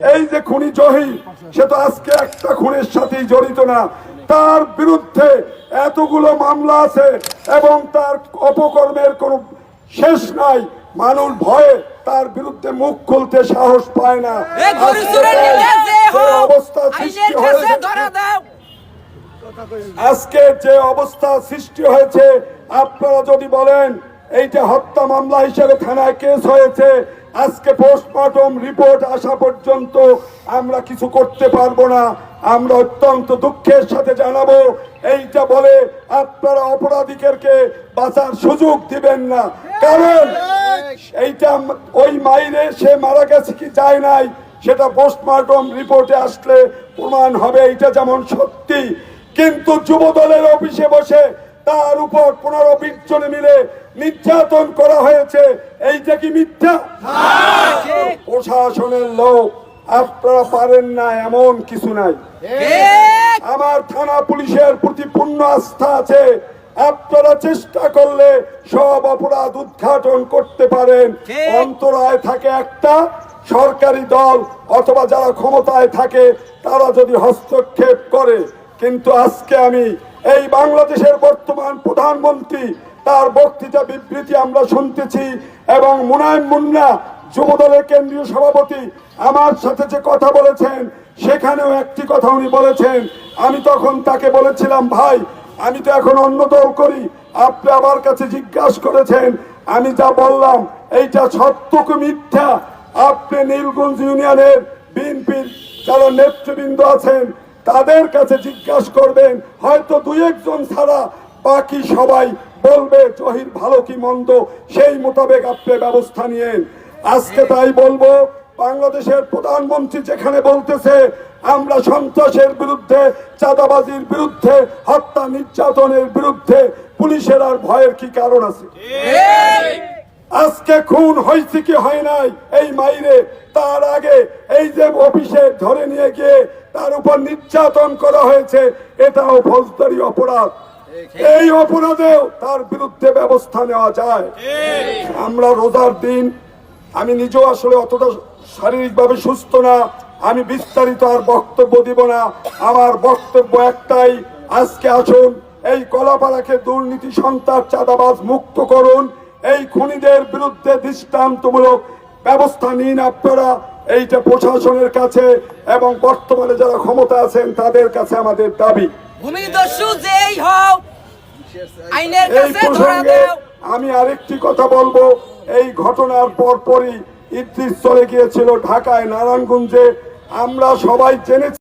এই যে খুনি জহির, সে তো আজকে একটা খুনের সাথেই জড়িত না, তার বিরুদ্ধে এতগুলো মামলা আছে এবং তার অপকর্মের কোনো শেষ নাই। মানুষ ভয়ে তার বিরুদ্ধে মুখ খুলতে সাহস পায় না। অবস্থা সৃষ্টি হয়েছে, আজকে যে অবস্থা সৃষ্টি হয়েছে, আপনারা যদি বলেন এইটা হত্যা মামলা হিসেবে থানায় কেস হয়েছে, আজকে পোস্টমর্টম রিপোর্ট আসা পর্যন্ত আমরা কিছু করতে পারবো না। আমরা অত্যন্ত দুঃখের সাথে জানাবো, এইটা বলে আপনারা অপরাধীদেরকে বাঁচার সুযোগ দিবেন না। কারণ এইটা ওই মাইরে সে মারা গেছে কি যায় নাই, সেটা পোস্টমর্টম রিপোর্টে আসলে প্রমাণ হবে এইটা যেমন সত্যি। কিন্তু যুব দলের অফিসে বসে তার উপর 15-20 জনে মিলে নির্যাতন করা হয়েছে, এইটা কি মিথ্যা? প্রশাসনের লোক আপনারা পারেন না এমন কিছু নাই। আমার থানা পুলিশের প্রতি পূর্ণ আস্থা আছে। আপনারা চেষ্টা করলে সব অপরাধ উদ্ঘাটন করতে পারেন। অন্তরায় থাকে একটা সরকারি দল অথবা যারা ক্ষমতায় থাকে তারা যদি হস্তক্ষেপ করে। কিন্তু আজকে আমি এই বাংলাদেশের বর্তমান প্রধানমন্ত্রী তার বক্তৃতা বিবৃতি আমরা শুনতেছি, এবং মুনায়েম মুন্না যুবদলের কেন্দ্রীয় সভাপতি আমার সাথে যে কথা বলেছেন, সেখানেও একটি কথা উনি বলেছেন। আমি তখন তাকে বলেছিলাম, ভাই আমি তো এখন অন্য দল করি, আপনি আমার কাছে জিজ্ঞাসা করেছেন, আমি যা বললাম এইটা সত্য কি মিথ্যা আপনি নীলগঞ্জ ইউনিয়নের বিএনপির যারা নেতৃবৃন্দ আছেন তাদের কাছে জিজ্ঞাসা করবেন। হয়তো 2-1 জন ছাড়া বাকি সবাই বলবে জহির ভালো কি মন্দ, সেই মোতাবেক আপনি ব্যবস্থা নিয়েন। আজকে তাই বলবো, বাংলাদেশের প্রধানমন্ত্রী যেখানে বলতেছে আমরা সন্ত্রাসের বিরুদ্ধে, চাঁদাবাজির বিরুদ্ধে, হত্যা নির্যাতনের বিরুদ্ধে, পুলিশের আর ভয়ের কি কারণ আছে? আজকে খুন হয়েছে কি হয় নাই এই মাইরে, তার আগে এই যে অফিসে ধরে নিয়ে গিয়ে তার উপর নির্যাতন করা হয়েছে, এটাও ফৌজদারি অপরাধ। এই অপরাধেও তার বিরুদ্ধে ব্যবস্থা নেওয়া যায়। আমরা রোজার দিন, আমি নিজেও আসলে অতটা শারীরিকভাবে সুস্থ না, আমি বিস্তারিত আর বক্তব্য দিব না। আমার বক্তব্য একটাই, আজকে আসুন এই কলাপাড়াকে দুর্নীতি সন্ত্রাস চাঁদাবাজ মুক্ত করুন, এই খুনিদের বিরুদ্ধে দৃষ্টান্তমূলক ব্যবস্থা নিন আপনারা। এইটা প্রশাসনের কাছে এবং বর্তমানে যারা ক্ষমতা আছেন তাদের কাছে আমাদের দাবি। আমি আরেকটি কথা বলবো, এই ঘটনার পরপরই ইদ্রিস চলে গিয়েছিল ঢাকায় নারায়ণগঞ্জে। আমরা সবাই জেনেছি